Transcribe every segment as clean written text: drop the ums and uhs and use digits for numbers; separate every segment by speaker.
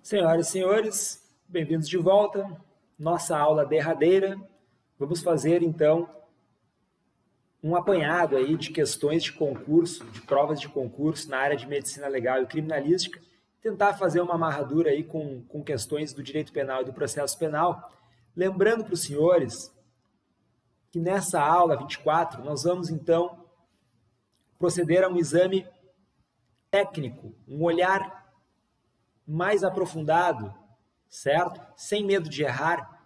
Speaker 1: Senhoras e senhores, bem-vindos de volta. Nossa aula derradeira. Vamos fazer, então, um apanhado aí de questões de concurso, de provas de concurso na área de medicina legal e criminalística. Tentar fazer uma amarradura aí com questões do direito penal e do processo penal. Lembrando para os senhores que nessa aula 24 nós vamos, então, proceder a um exame técnico, um olhar mais aprofundado, certo? Sem medo de errar,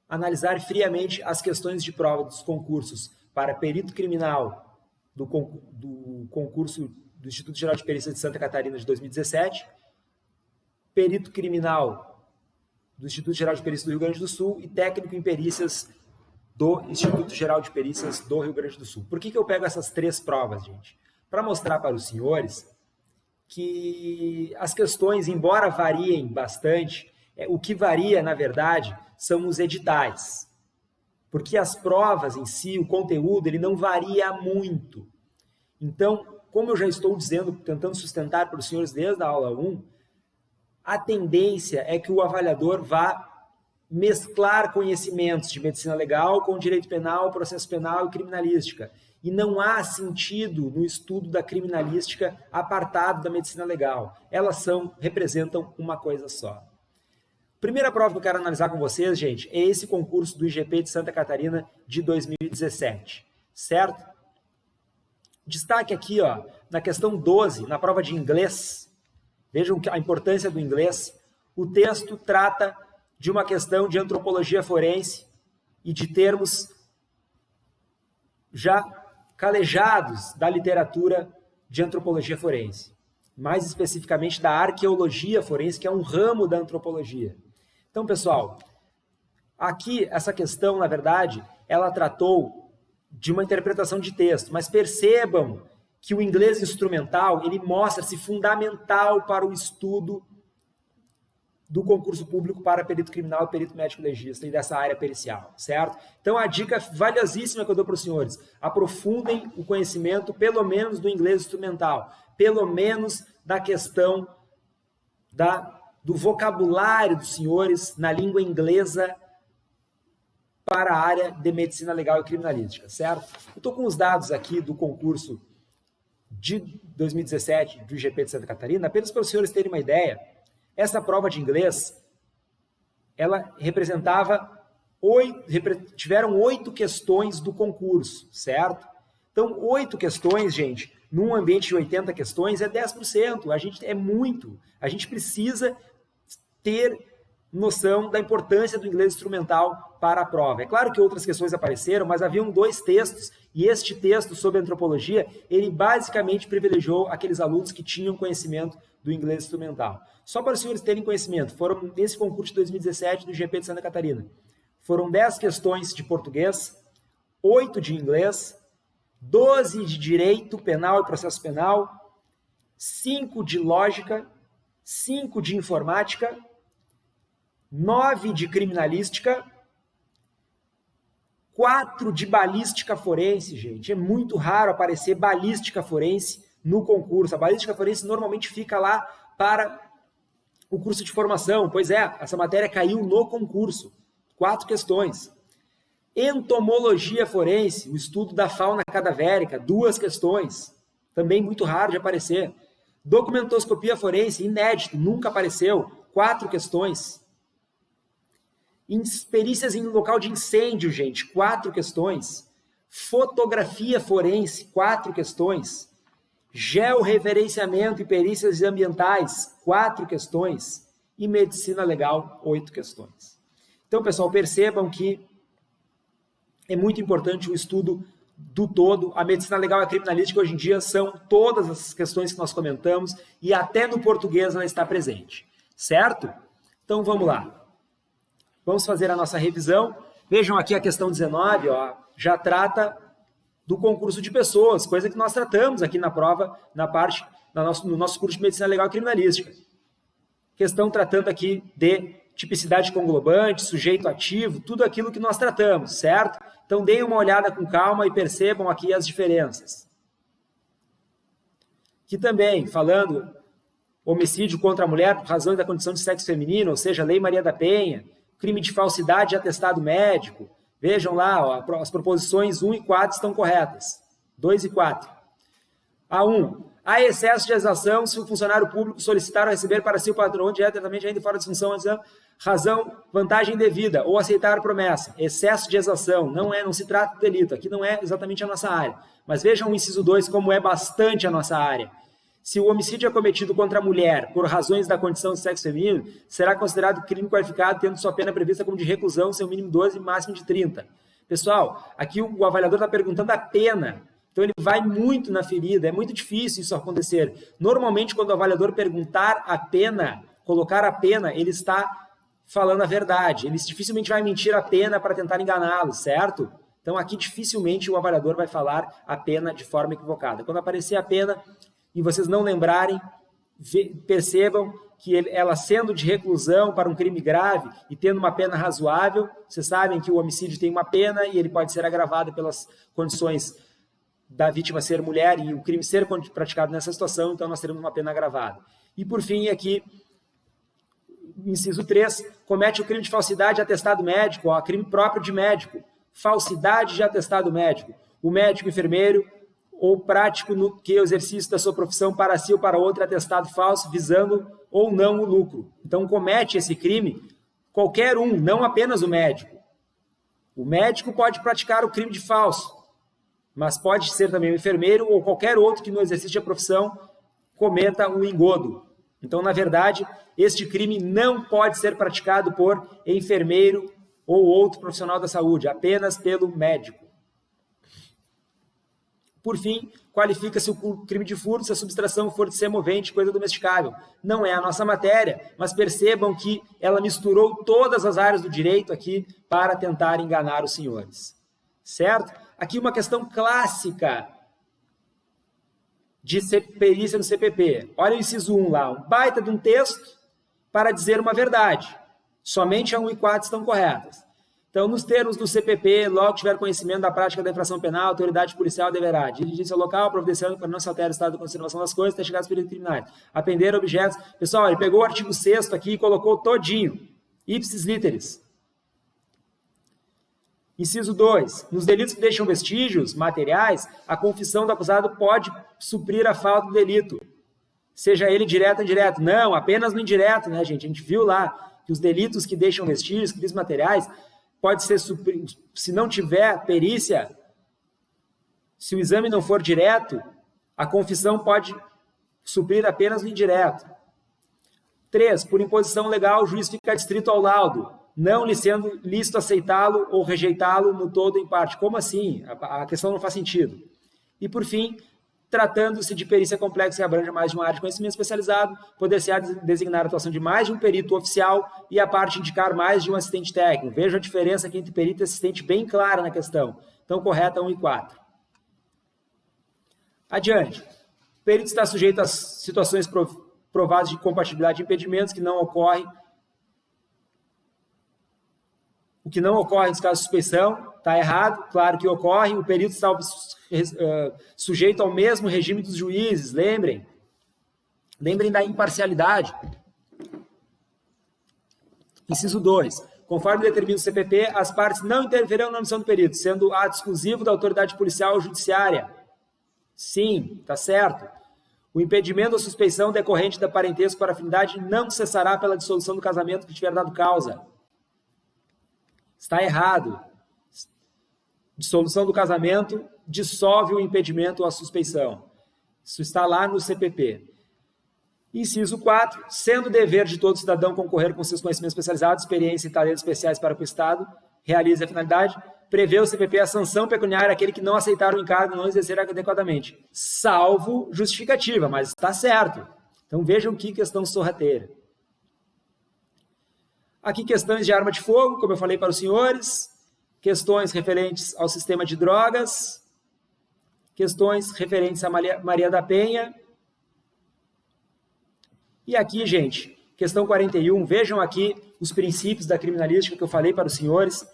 Speaker 1: analisar friamente as questões de prova dos concursos para perito criminal do concurso do Instituto Geral de Perícia de Santa Catarina de 2017, perito criminal do Instituto Geral de Perícia do Rio Grande do Sul e técnico em perícias do Instituto Geral de Perícias do Rio Grande do Sul. Por que eu pego essas três provas, gente? Para mostrar para os senhores que as questões, embora variem bastante, o que varia, na verdade, são os editais. Porque as provas em si, o conteúdo, ele não varia muito. Então, como eu já estou dizendo, tentando sustentar para os senhores desde a aula 1, a tendência é que o avaliador vá mesclar conhecimentos de medicina legal com direito penal, processo penal e criminalística. E não há sentido no estudo da criminalística apartado da medicina legal. Elas representam uma coisa só. Primeira prova que eu quero analisar com vocês, gente, é esse concurso do IGP de Santa Catarina de 2017, certo? Destaque aqui, ó, na questão 12, na prova de inglês. Vejam a importância do inglês. O texto trata de uma questão de antropologia forense e de termos já calejados da literatura de antropologia forense, mais especificamente da arqueologia forense, que é um ramo da antropologia. Então, pessoal, aqui essa questão, na verdade, ela tratou de uma interpretação de texto, mas percebam que o inglês instrumental, ele mostra-se fundamental para o estudo do concurso público para perito criminal e perito médico-legista e dessa área pericial, certo? Então, a dica valiosíssima que eu dou para os senhores, aprofundem o conhecimento, pelo menos do inglês instrumental, pelo menos da questão do vocabulário dos senhores na língua inglesa para a área de medicina legal e criminalística, certo? Eu estou com os dados aqui do concurso de 2017 do IGP de Santa Catarina, apenas para os senhores terem uma ideia. Essa prova de inglês, ela tiveram 8 questões do concurso, certo? Então, 8 questões, gente, num ambiente de 80 questões é 10%, é muito. A gente precisa ter noção da importância do inglês instrumental para a prova. É claro que outras questões apareceram, mas haviam 2 textos, e este texto sobre antropologia, ele basicamente privilegiou aqueles alunos que tinham conhecimento do inglês instrumental. Só para os senhores terem conhecimento, foram nesse concurso de 2017 do IGP de Santa Catarina, foram 10 questões de português, 8 de inglês, 12 de direito penal e processo penal, 5 de lógica, 5 de informática, 9 de criminalística, 4 de balística forense, gente. É muito raro aparecer balística forense no concurso. A balística forense normalmente fica lá para o curso de formação. Pois é, essa matéria caiu no concurso. 4 questões. Entomologia forense, o estudo da fauna cadavérica, 2 questões. Também muito raro de aparecer. Documentoscopia forense, inédito, nunca apareceu. 4 questões. Perícias em local de incêndio, gente, 4 questões. Fotografia forense, 4 questões. Georreferenciamento e perícias ambientais, 4 questões. E medicina legal, 8 questões. Então, pessoal, percebam que é muito importante o estudo do todo. A medicina legal e a criminalística, hoje em dia, são todas as questões que nós comentamos e até no português ela está presente, certo? Então, vamos lá. Vamos fazer a nossa revisão. Vejam aqui a questão 19, ó, já trata do concurso de pessoas, coisa que nós tratamos aqui na prova, no nosso curso de Medicina Legal e Criminalística. Questão tratando aqui de tipicidade conglobante, sujeito ativo, tudo aquilo que nós tratamos, certo? Então, deem uma olhada com calma e percebam aqui as diferenças. Aqui também, falando homicídio contra a mulher por razões da condição de sexo feminino, ou seja, Lei Maria da Penha, crime de falsidade de atestado médico. Vejam lá, ó, as proposições 1 e 4 estão corretas. 2 e 4. A1. Há excesso de exação se o funcionário público solicitar ou receber para si o patrão diretamente ainda fora de função, razão, vantagem indevida ou aceitar promessa. Excesso de exação, não se trata de delito, aqui não é exatamente a nossa área. Mas vejam o inciso 2 como é bastante a nossa área. Se o homicídio é cometido contra a mulher por razões da condição de sexo feminino, será considerado crime qualificado, tendo sua pena prevista como de reclusão, seu mínimo 12 e máximo de 30. Pessoal, aqui o avaliador está perguntando a pena. Então, ele vai muito na ferida, é muito difícil isso acontecer. Normalmente, quando o avaliador perguntar a pena, colocar a pena, ele está falando a verdade. Ele dificilmente vai mentir a pena para tentar enganá-lo, certo? Então, aqui dificilmente o avaliador vai falar a pena de forma equivocada. Quando aparecer a pena e vocês não lembrarem, percebam que ela sendo de reclusão para um crime grave e tendo uma pena razoável, vocês sabem que o homicídio tem uma pena e ele pode ser agravado pelas condições da vítima ser mulher e o crime ser praticado nessa situação, então nós teremos uma pena agravada. E por fim, aqui, inciso 3, comete o crime de falsidade de atestado médico, ó, crime próprio de médico, falsidade de atestado médico. O médico, enfermeiro ou prático no que o exercício da sua profissão para si ou para outro atestado falso, visando ou não o lucro. Então, comete esse crime qualquer um, não apenas o médico. O médico pode praticar o crime de falso, mas pode ser também o enfermeiro ou qualquer outro que no exercício da profissão cometa um engodo. Então, na verdade, este crime não pode ser praticado por enfermeiro ou outro profissional da saúde, apenas pelo médico. Por fim, qualifica-se o crime de furto se a subtração for de ser movente, coisa domesticável. Não é a nossa matéria, mas percebam que ela misturou todas as áreas do direito aqui para tentar enganar os senhores. Certo? Aqui uma questão clássica de perícia no CPP. Olha o inciso 1 lá, um baita de um texto para dizer uma verdade. Somente a 1 e 4 estão corretas. Então, nos termos do CPP, logo tiver conhecimento da prática da infração penal, a autoridade policial deverá dirigir-se ao local, providenciando para não se alterar o estado de conservação das coisas, até chegar aos peritos criminais. Apreender objetos. Pessoal, ele pegou o artigo 6º aqui e colocou todinho. Ipsis literis. Inciso 2. Nos delitos que deixam vestígios materiais, a confissão do acusado pode suprir a falta do delito. Seja ele direto ou indireto. Não, apenas no indireto, né, gente? A gente viu lá que os delitos que deixam vestígios, crimes materiais, pode ser suprido. Se não tiver perícia, se o exame não for direto, a confissão pode suprir apenas no indireto. 3. Por imposição legal, o juiz fica adstrito ao laudo, não lhe sendo lícito aceitá-lo ou rejeitá-lo no todo ou em parte. Como assim? A questão não faz sentido. E, por fim, tratando-se de perícia complexa que abrange mais de uma área de conhecimento especializado, poder-se-á designar a atuação de mais de um perito oficial e a parte indicar mais de um assistente técnico. Veja a diferença aqui entre perito e assistente bem clara na questão. Então, correta 1 e 4. Adiante. O perito está sujeito às situações provadas de compatibilidade de impedimentos que não ocorrem. O que não ocorre nos casos de suspeição, está errado, claro que ocorre, o perito está sujeito ao mesmo regime dos juízes, lembrem da imparcialidade. Inciso 2. Conforme determina o CPP, as partes não interferirão na missão do perito, sendo ato exclusivo da autoridade policial ou judiciária. Sim, está certo. O impedimento ou suspeição decorrente da parentesco para afinidade não cessará pela dissolução do casamento que tiver dado causa. Está errado. Dissolução do casamento dissolve o impedimento ou a suspeição. Isso está lá no CPP. Inciso 4. Sendo dever de todo cidadão concorrer com seus conhecimentos especializados, experiência e talentos especiais para que o Estado realize a finalidade, prevê o CPP a sanção pecuniária àquele que não aceitar o encargo e não exercer adequadamente, salvo justificativa, mas está certo. Então vejam que questão sorrateira. Aqui questões de arma de fogo, como eu falei para os senhores, questões referentes ao sistema de drogas, questões referentes a Maria da Penha. E aqui, gente, questão 41, vejam aqui os princípios da criminalística que eu falei para os senhores,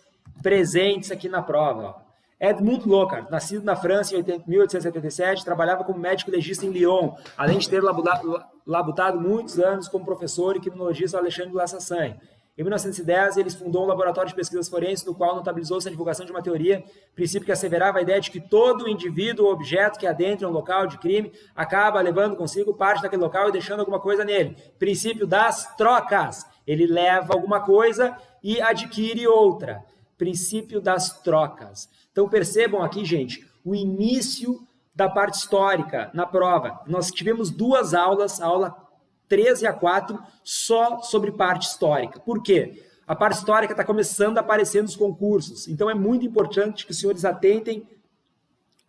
Speaker 1: presentes aqui na prova. Ó. Edmund Locard, nascido na França em 1877, trabalhava como médico legista em Lyon, além de ter labutado muitos anos como professor e criminologista Alexandre Lassassin. Em 1910, ele fundou um laboratório de pesquisas forenses, no qual notabilizou-se a divulgação de uma teoria, princípio que asseverava a ideia de que todo indivíduo ou objeto que adentra um local de crime acaba levando consigo parte daquele local e deixando alguma coisa nele. Princípio das trocas. Ele leva alguma coisa e adquire outra. Princípio das trocas. Então percebam aqui, gente, o início da parte histórica na prova. Nós tivemos 2 aulas, a aula 3 e a 4, só sobre parte histórica. Por quê? A parte histórica está começando a aparecer nos concursos. Então é muito importante que os senhores atentem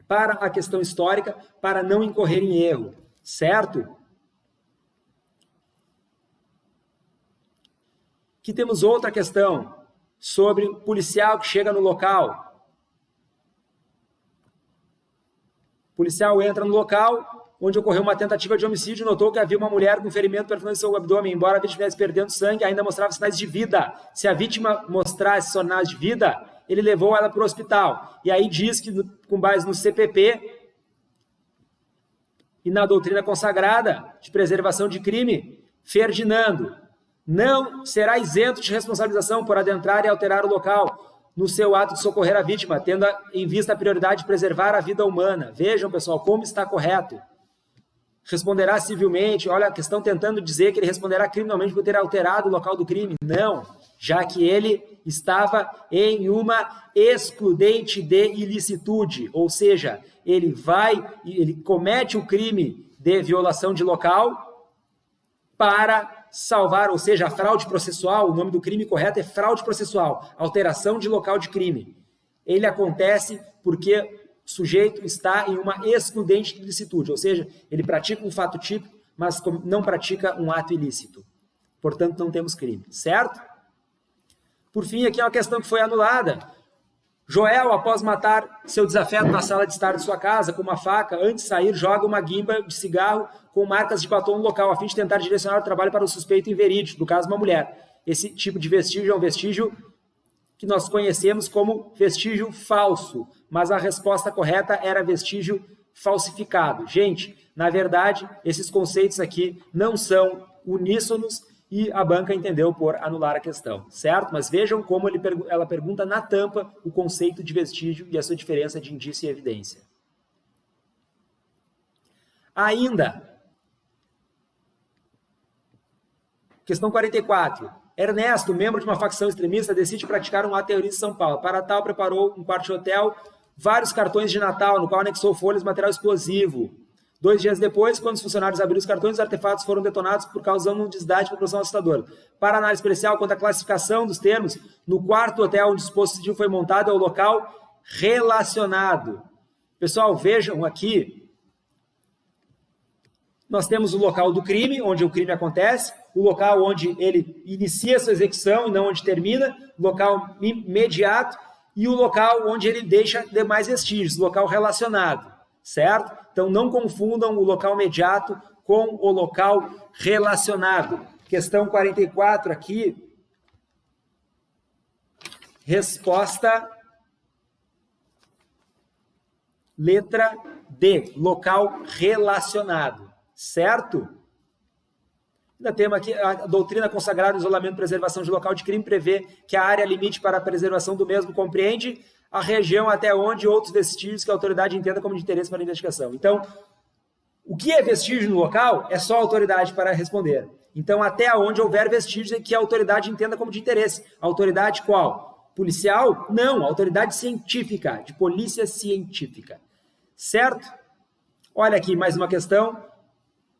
Speaker 1: para a questão histórica para não incorrer em erro, certo? Aqui temos outra questão sobre o policial que chega no local. O policial entra no local onde ocorreu uma tentativa de homicídio, notou que havia uma mulher com ferimento perfurando seu abdômen. Embora a vítima estivesse perdendo sangue, ainda mostrava sinais de vida. Se a vítima mostrasse sinais de vida, ele levou ela para o hospital. E aí diz que, com base no CPP e na doutrina consagrada de preservação de crime, Ferdinando não será isento de responsabilização por adentrar e alterar o local no seu ato de socorrer a vítima, tendo em vista a prioridade de preservar a vida humana. Vejam, pessoal, como está correto. Responderá civilmente. Olha, a questão tentando dizer que ele responderá criminalmente por ter alterado o local do crime. Não, já que ele estava em uma excludente de ilicitude, ou seja, ele comete o crime de violação de local para salvar, ou seja, a fraude processual. O nome do crime correto é fraude processual, alteração de local de crime. Ele acontece porque o sujeito está em uma excludente de ilicitude, ou seja, ele pratica um fato típico, mas não pratica um ato ilícito. Portanto, não temos crime, certo? Por fim, aqui é uma questão que foi anulada. Joel, após matar seu desafeto na sala de estar de sua casa com uma faca, antes de sair, joga uma guimba de cigarro com marcas de batom no local, a fim de tentar direcionar o trabalho para o suspeito inverídico, no caso, uma mulher. Esse tipo de vestígio é um vestígio que nós conhecemos como vestígio falso, mas a resposta correta era vestígio falsificado. Gente, na verdade, esses conceitos aqui não são uníssonos e a banca entendeu por anular a questão, certo? Mas vejam como ela pergunta na tampa o conceito de vestígio e a sua diferença de indício e evidência. Ainda, questão 44. Ernesto, membro de uma facção extremista, decide praticar um ato terrorista em São Paulo. Para tal, preparou um quarto de hotel, vários cartões de Natal, no qual anexou folhas de material explosivo. 2 dias depois, quando os funcionários abriram os cartões, os artefatos foram detonados por causando umidade e população assustadora. Para análise especial quanto à classificação dos termos, no quarto hotel onde o dispositivo foi montado é o local relacionado. Pessoal, vejam aqui, nós temos o local do crime, onde o crime acontece, o local onde ele inicia sua execução e não onde termina, o local imediato e o local onde ele deixa demais vestígios, o local relacionado, certo? Então, não confundam o local imediato com o local relacionado. Questão 44 aqui. Resposta letra D, local relacionado, certo? Ainda temos aqui a doutrina consagrada do isolamento e preservação de local de crime prevê que a área limite para a preservação do mesmo compreende a região até onde outros vestígios que a autoridade entenda como de interesse para a investigação. Então, o que é vestígio no local é só a autoridade para responder. Então, até onde houver vestígios que a autoridade entenda como de interesse. A autoridade qual? Policial? Não, a autoridade científica, de polícia científica. Certo? Olha aqui mais uma questão.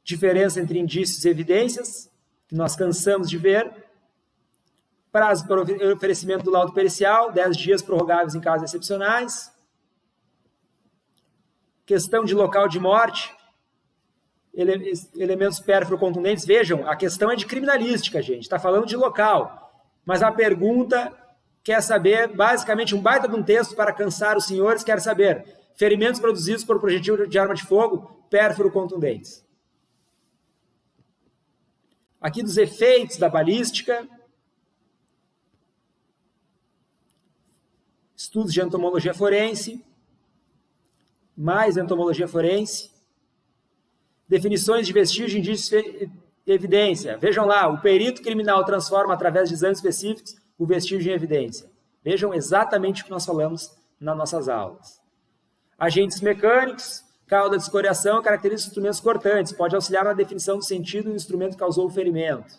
Speaker 1: Diferença entre indícios e evidências, que nós cansamos de ver. Prazo para o oferecimento do laudo pericial, 10 dias prorrogáveis em casos excepcionais. Questão de local de morte, elementos pérfuro-contundentes. Vejam, a questão é de criminalística, gente, está falando de local. Mas a pergunta quer saber, basicamente, um baita de um texto para cansar os senhores, quer saber, ferimentos produzidos por projetil de arma de fogo, pérfuro-contundentes. Aqui dos efeitos da balística. estudos de entomologia forense, mais entomologia forense, definições de vestígio, indício e evidência. Vejam lá, o perito criminal transforma, através de exames específicos, o vestígio em evidência. Vejam exatamente o que nós falamos nas nossas aulas. Agentes mecânicos, cauda de escoriação, características de instrumentos cortantes, pode auxiliar na definição do sentido do instrumento que causou o ferimento.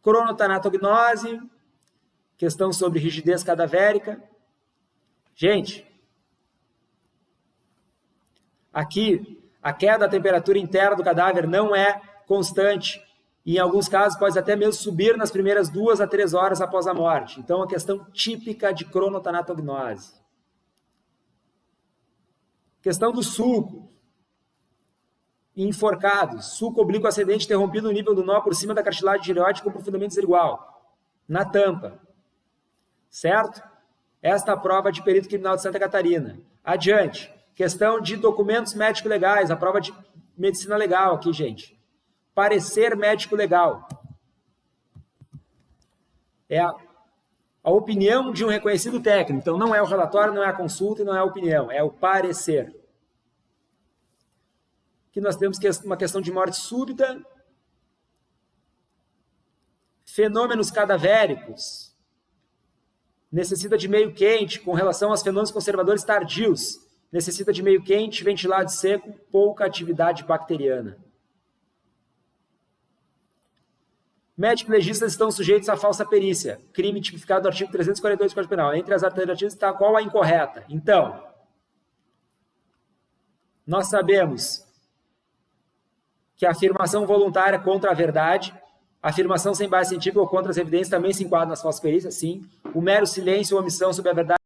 Speaker 1: Cronotanatognose, questão sobre rigidez cadavérica. Gente, aqui, a queda da temperatura interna do cadáver não é constante. E, em alguns casos, pode até mesmo subir nas primeiras 2 a 3 horas após a morte. Então, é uma questão típica de cronotanatognose. Questão do sulco. Enforcados. Sulco oblíquo ascendente interrompido no nível do nó por cima da cartilagem tireoide com profundamente desigual. Na tampa. Certo? Esta é a prova de perito criminal de Santa Catarina. Adiante. Questão de documentos médico-legais. A prova de medicina legal aqui, gente. Parecer médico legal. É a opinião de um reconhecido técnico. Então, não é o relatório, não é a consulta e não é a opinião. É o parecer. Aqui nós temos uma questão de morte súbita. Fenômenos cadavéricos. Necessita de meio quente com relação aos fenômenos conservadores tardios. Necessita de meio quente, ventilado e seco, pouca atividade bacteriana. Médicos legistas estão sujeitos à falsa perícia, crime tipificado no artigo 342 do Código Penal. Entre as alternativas está qual a incorreta. Então, nós sabemos que a afirmação voluntária contra a verdade, a afirmação sem base científica ou contra as evidências também se enquadra nas falsas perícias, sim. O mero silêncio ou omissão sobre a verdade,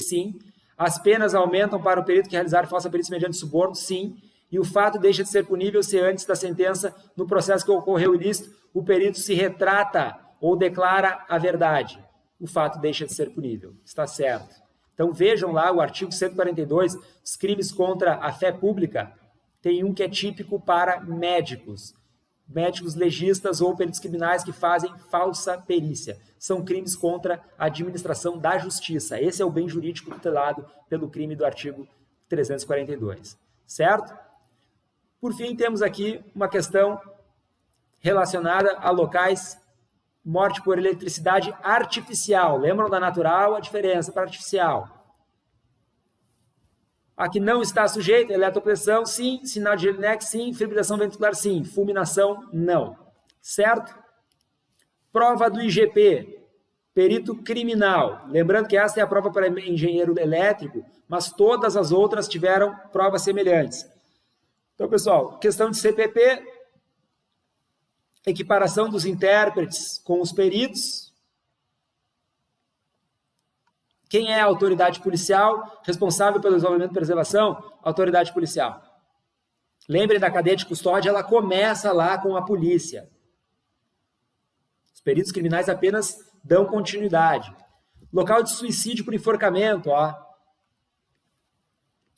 Speaker 1: sim. As penas aumentam para o perito que realizar falsa perícia mediante suborno, sim. E o fato deixa de ser punível se antes da sentença, no processo que ocorreu ilícito, o perito se retrata ou declara a verdade. O fato deixa de ser punível. Está certo. Então vejam lá o artigo 142, os crimes contra a fé pública. Tem um que é típico para médicos. Médicos legistas ou peritos criminais que fazem falsa perícia. São crimes contra a administração da justiça. Esse é o bem jurídico tutelado pelo crime do artigo 342. Certo? Por fim, temos aqui uma questão relacionada a locais, morte por eletricidade artificial. Lembram da natural, a diferença para artificial. Aqui não está sujeito, eletropressão, sim. Sinal de Jelinek, sim. Fibrilação ventricular, sim. Fulminação, não. Certo? Prova do IGP, perito criminal. Lembrando que essa é a prova para engenheiro elétrico, mas todas as outras tiveram provas semelhantes. Então, pessoal, questão de CPP, equiparação dos intérpretes com os peritos. Quem é a autoridade policial responsável pelo desenvolvimento e preservação? Autoridade policial. Lembrem da cadeia de custódia, ela começa lá com a polícia. Os peritos criminais apenas dão continuidade. Local de suicídio por enforcamento, ó.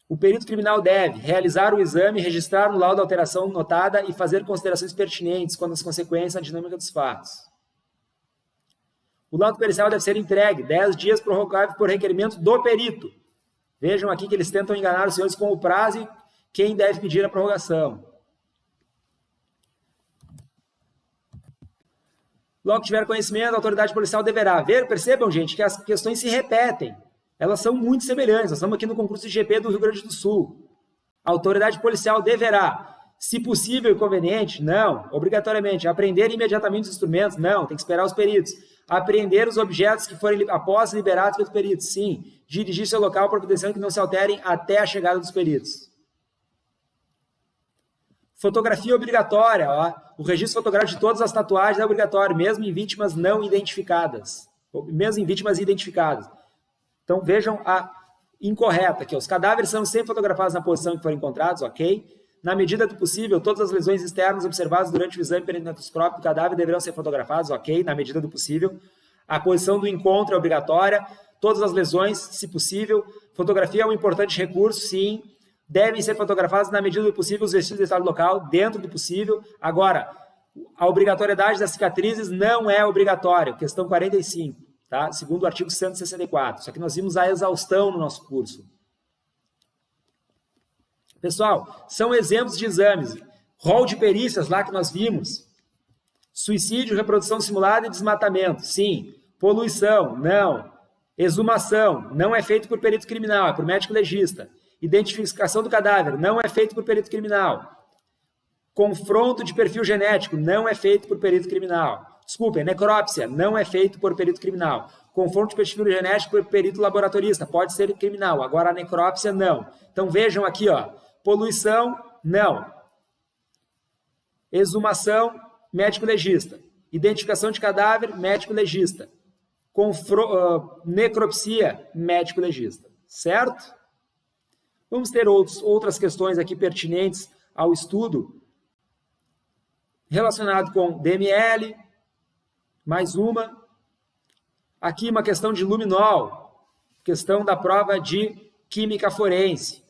Speaker 1: O perito criminal deve realizar o exame, registrar no laudo a alteração notada e fazer considerações pertinentes quando as consequências da dinâmica dos fatos. O laudo pericial deve ser entregue 10 dias prorrogável por requerimento do perito. Vejam aqui que eles tentam enganar os senhores com o prazo e quem deve pedir a prorrogação. Logo que tiver conhecimento, a autoridade policial deverá ver. Percebam, gente, que as questões se repetem. Elas são muito semelhantes. Nós estamos aqui no concurso IGP do Rio Grande do Sul. A autoridade policial deverá, se possível e conveniente, não, obrigatoriamente, apreender imediatamente os instrumentos, não, tem que esperar os peritos. Apreender os objetos que forem após liberados pelos peritos, sim. Dirigir-se ao local providenciando que não se alterem até a chegada dos peritos. Fotografia obrigatória, ó. O registro fotográfico de todas as tatuagens é obrigatório, mesmo em vítimas não identificadas. Mesmo em vítimas identificadas. Então, vejam a incorreta, que os cadáveres são sempre fotografados na posição que foram encontrados, ok? Na medida do possível, todas as lesões externas observadas durante o exame peritoscópico do cadáver deverão ser fotografadas, ok? Na medida do possível. A posição do encontro é obrigatória. Todas as lesões, se possível. Fotografia é um importante recurso, sim. Devem ser fotografados na medida do possível os vestígios do estado local, dentro do possível. Agora, a obrigatoriedade das cicatrizes não é obrigatória. Questão 45. tá? Segundo o artigo 164. Só que nós vimos a exaustão no nosso curso. Pessoal, são exemplos de exames. Rol de perícias lá que nós vimos. Suicídio, reprodução simulada e desmatamento. Sim. Poluição. Não. Exumação. Não é feito por perito criminal, é por médico legista. Identificação do cadáver. Não é feito por perito criminal. Confronto de perfil genético. Não é feito por perito criminal. Desculpem, necrópsia. Não é feito por perito criminal. Confronto de perfil genético por perito laboratorista. Pode ser criminal. Agora, a necrópsia, não. Então, vejam aqui, ó. Poluição, não. Exumação, médico legista. Identificação de cadáver, médico legista. Necropsia, médico legista. Certo? Vamos ter outras questões aqui pertinentes ao estudo relacionado com DML, mais uma. Aqui uma questão de luminol, questão da prova de química forense.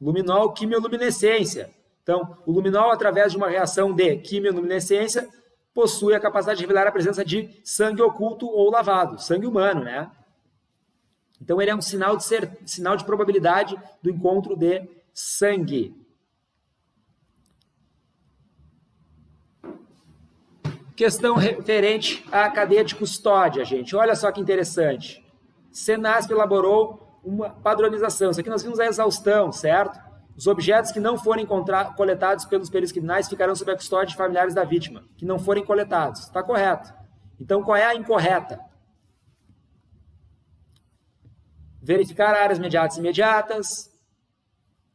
Speaker 1: Luminol, quimioluminescência. Então, o luminol, através de uma reação de quimioluminescência, possui a capacidade de revelar a presença de sangue oculto ou lavado, sangue humano, né? Então, ele é um sinal de probabilidade do encontro de sangue. Questão referente à cadeia de custódia, gente. Olha só que interessante. Senasp elaborou uma padronização. Isso aqui nós vimos a exaustão, certo? Os objetos que não forem coletados pelos peritos criminais ficarão sob a custódia de familiares da vítima, que não forem coletados. Está correto. Então, qual é a incorreta? Verificar áreas mediatas e imediatas.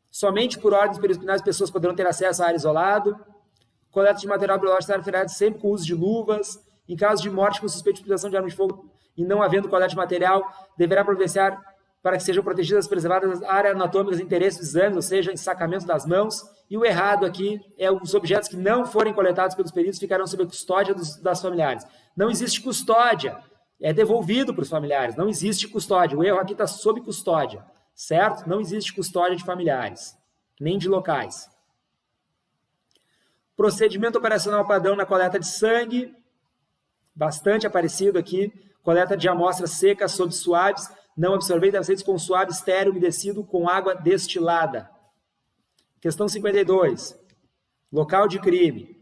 Speaker 1: Somente por ordem dos peritos criminais, pessoas poderão ter acesso à área isolada. Coleta de material biológico será referida sempre com uso de luvas. Em caso de morte com suspeita de utilização de arma de fogo e não havendo coleta de material, deverá providenciar para que sejam protegidas e preservadas as áreas anatômicas de interesse dos exames, ou seja, ensacamento das mãos. E o errado aqui é os objetos que não forem coletados pelos peritos ficarão sob a custódia das familiares. Não existe custódia, é devolvido para os familiares, não existe custódia. O erro aqui está sob custódia, certo? Não existe custódia de familiares, nem de locais. Procedimento operacional padrão na coleta de sangue, bastante aparecido aqui. Coleta de amostras secas sob suaves, não absorventes, aceitos com suave, estéril, umedecido com água destilada. Questão 52. Local de crime.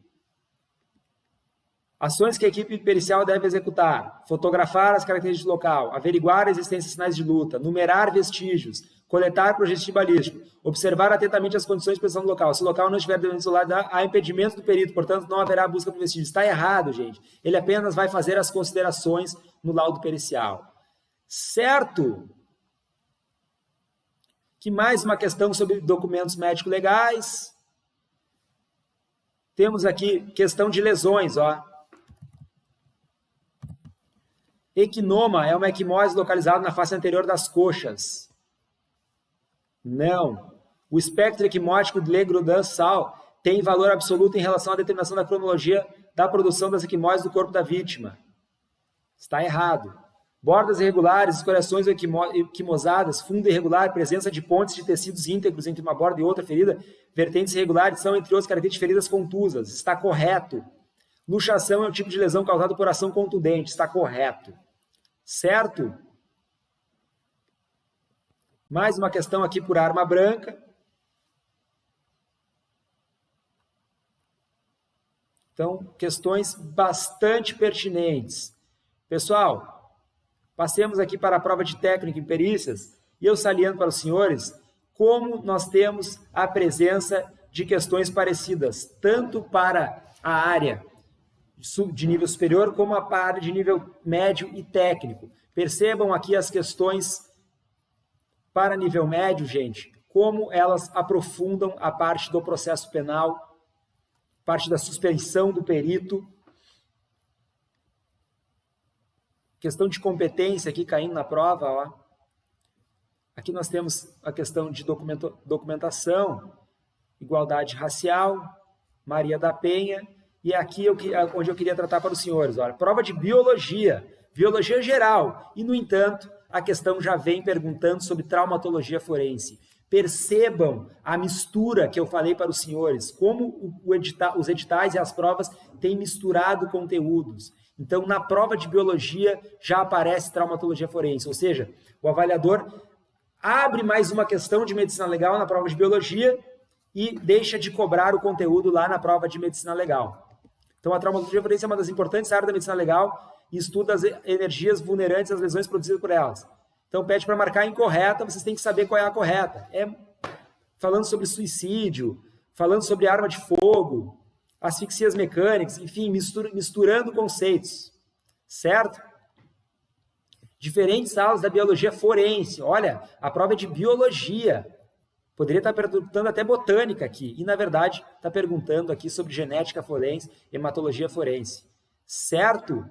Speaker 1: Ações que a equipe pericial deve executar. Fotografar as características do local, averiguar a existência de sinais de luta, numerar vestígios, coletar projetil balístico, observar atentamente as condições de posição do local. Se o local não estiver devidamente isolado, há impedimento do perito, portanto, não haverá busca por vestígios. Está errado, gente. Ele apenas vai fazer as considerações no laudo pericial. Certo? Que mais uma questão sobre documentos médico-legais. Temos aqui questão de lesões, ó. Equinoma é uma equimose localizada na face anterior das coxas. Não. O espectro equimótico de Legros-Sal tem valor absoluto em relação à determinação da cronologia da produção das equimoses do corpo da vítima. Está errado. Bordas irregulares, escoriações equimosadas, fundo irregular, presença de pontes de tecidos íntegros entre uma borda e outra ferida, vertentes irregulares são, entre outras características, feridas contusas. Está correto. Luxação é um tipo de lesão causada por ação contundente. Está correto. Certo? Mais uma questão aqui por arma branca. Então, questões bastante pertinentes. Pessoal, passemos aqui para a prova de técnica em perícias e eu saliento para os senhores como nós temos a presença de questões parecidas, tanto para a área de nível superior como a área de nível médio e técnico. Percebam aqui as questões para nível médio, gente, como elas aprofundam a parte do processo penal, parte da suspeição do perito. Questão de competência aqui caindo na prova, ó. Aqui nós temos a questão de documentação, igualdade racial, Maria da Penha, e aqui onde eu queria tratar para os senhores, olha, prova de biologia geral, e no entanto, a questão já vem perguntando sobre traumatologia forense. Percebam a mistura que eu falei para os senhores, como os editais e as provas têm misturado conteúdos. Então, na prova de biologia já aparece traumatologia forense, ou seja, o avaliador abre mais uma questão de medicina legal na prova de biologia e deixa de cobrar o conteúdo lá na prova de medicina legal. Então, a traumatologia forense é uma das importantes áreas da medicina legal e estuda as energias vulnerantes às lesões produzidas por elas. Então, pede para marcar a incorreta, vocês têm que saber qual é a correta. Falando sobre suicídio, falando sobre arma de fogo, asfixias mecânicas, enfim, misturando conceitos, certo? Diferentes aulas da biologia forense. Olha, a prova é de biologia. Poderia estar perguntando até botânica aqui. E, na verdade, está perguntando aqui sobre genética forense, hematologia forense. Certo?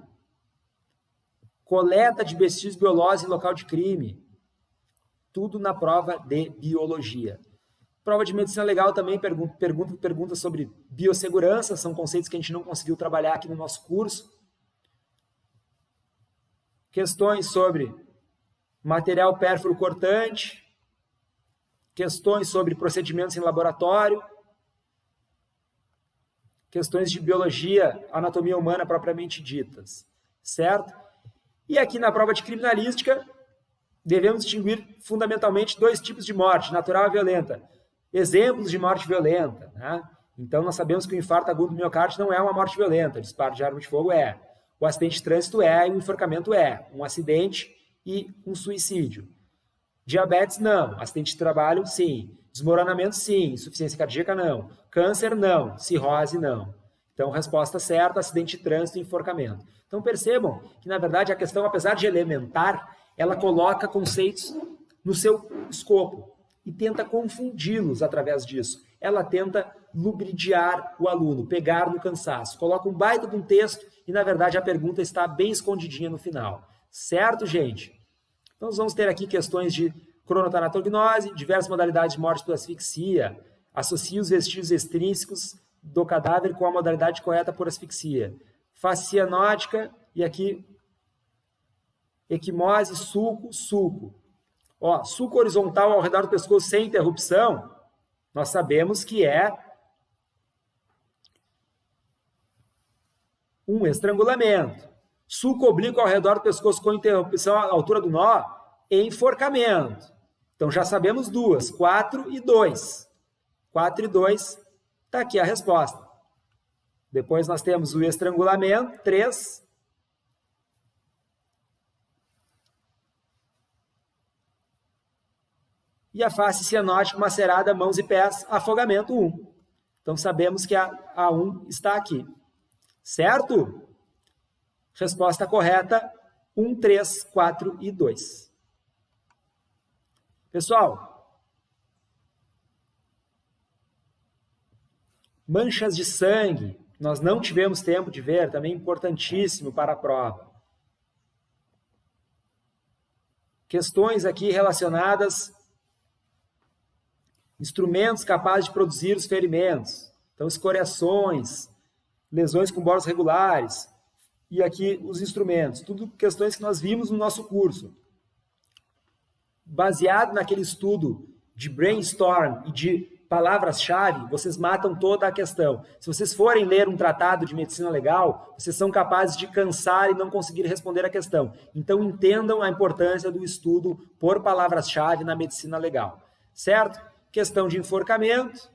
Speaker 1: Coleta de vestígios biológicos em local de crime. Tudo na prova de biologia. Prova de medicina legal também pergunta sobre biossegurança. São conceitos que a gente não conseguiu trabalhar aqui no nosso curso. Questões sobre material pérfuro cortante. Questões sobre procedimentos em laboratório. Questões de biologia, anatomia humana propriamente ditas. Certo? E aqui na prova de criminalística, devemos distinguir fundamentalmente dois tipos de morte, natural e violenta. Exemplos de morte violenta. Né? Então, nós sabemos que o infarto agudo do miocárdio não é uma morte violenta, o disparo de arma de fogo é. O acidente de trânsito é e o enforcamento é. Um acidente e um suicídio. Diabetes, não. Acidente de trabalho, sim. Desmoronamento, sim. Insuficiência cardíaca, não. Câncer, não. Cirrose, não. Então, resposta certa, acidente de trânsito e enforcamento. Então, percebam que, na verdade, a questão, apesar de elementar, ela coloca conceitos no seu escopo e tenta confundi-los através disso. Ela tenta lubridiar o aluno, pegar no cansaço. Coloca um baita de um texto e, na verdade, a pergunta está bem escondidinha no final. Certo, gente? Então, nós vamos ter aqui questões de cronotanatognose, diversas modalidades de morte por asfixia, associa os vestígios extrínsecos do cadáver com a modalidade correta por asfixia. Face cianótica e aqui equimose, suco. Ó, suco horizontal ao redor do pescoço sem interrupção, nós sabemos que é um estrangulamento. Suco oblíquo ao redor do pescoço com interrupção à altura do nó, enforcamento. Então já sabemos duas, 4 e 2. 4 e 2, está aqui a resposta. Depois nós temos o estrangulamento, 3. E a face cianótica macerada, mãos e pés, afogamento 1. Então sabemos que a 1 está aqui. Certo? Resposta correta, 1, 3, 4 e 2. Pessoal, manchas de sangue, nós não tivemos tempo de ver, também importantíssimo para a prova. Questões aqui relacionadas instrumentos capazes de produzir os ferimentos. Então, escoriações, lesões com bordos regulares. E aqui os instrumentos. Tudo questões que nós vimos no nosso curso. Baseado naquele estudo de brainstorm e de palavras-chave, vocês matam toda a questão. Se vocês forem ler um tratado de medicina legal, vocês são capazes de cansar e não conseguir responder a questão. Então, entendam a importância do estudo por palavras-chave na medicina legal. Certo? Questão de enforcamento.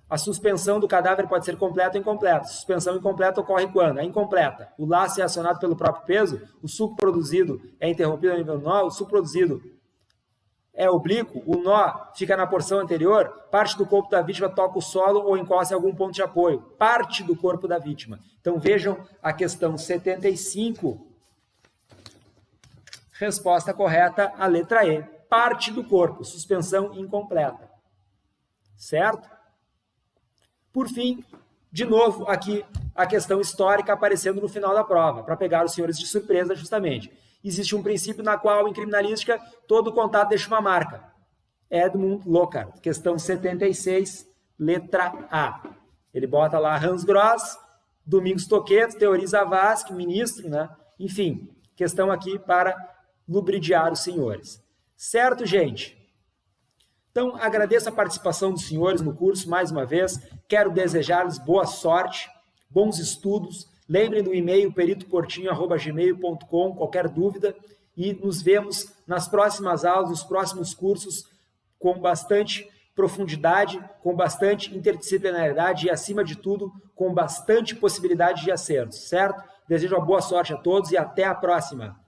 Speaker 1: A suspensão do cadáver pode ser completa ou incompleta. Suspensão incompleta ocorre quando? É incompleta. O laço é acionado pelo próprio peso, o suco produzido é interrompido a nível do nó, o suco produzido é oblíquo, o nó fica na porção anterior, parte do corpo da vítima toca o solo ou encosta em algum ponto de apoio. Parte do corpo da vítima. Então vejam a questão 75. Resposta correta, a letra E. Parte do corpo, suspensão incompleta. Certo? Por fim, de novo, aqui a questão histórica aparecendo no final da prova, para pegar os senhores de surpresa justamente. Existe um princípio na qual, em criminalística, todo contato deixa uma marca. Edmund Lockhart, questão 76, letra A. Ele bota lá Hans Gross, Domingos Toqueto, teoriza Vasque, ministro, né? Enfim, questão aqui para lubridiar os senhores. Certo, gente? Então, agradeço a participação dos senhores no curso mais uma vez. Quero desejar-lhes boa sorte, bons estudos. Lembrem do e-mail peritoportinho@gmail.com, qualquer dúvida, e nos vemos nas próximas aulas, nos próximos cursos, com bastante profundidade, com bastante interdisciplinaridade e, acima de tudo, com bastante possibilidade de acertos, certo? Desejo uma boa sorte a todos e até a próxima!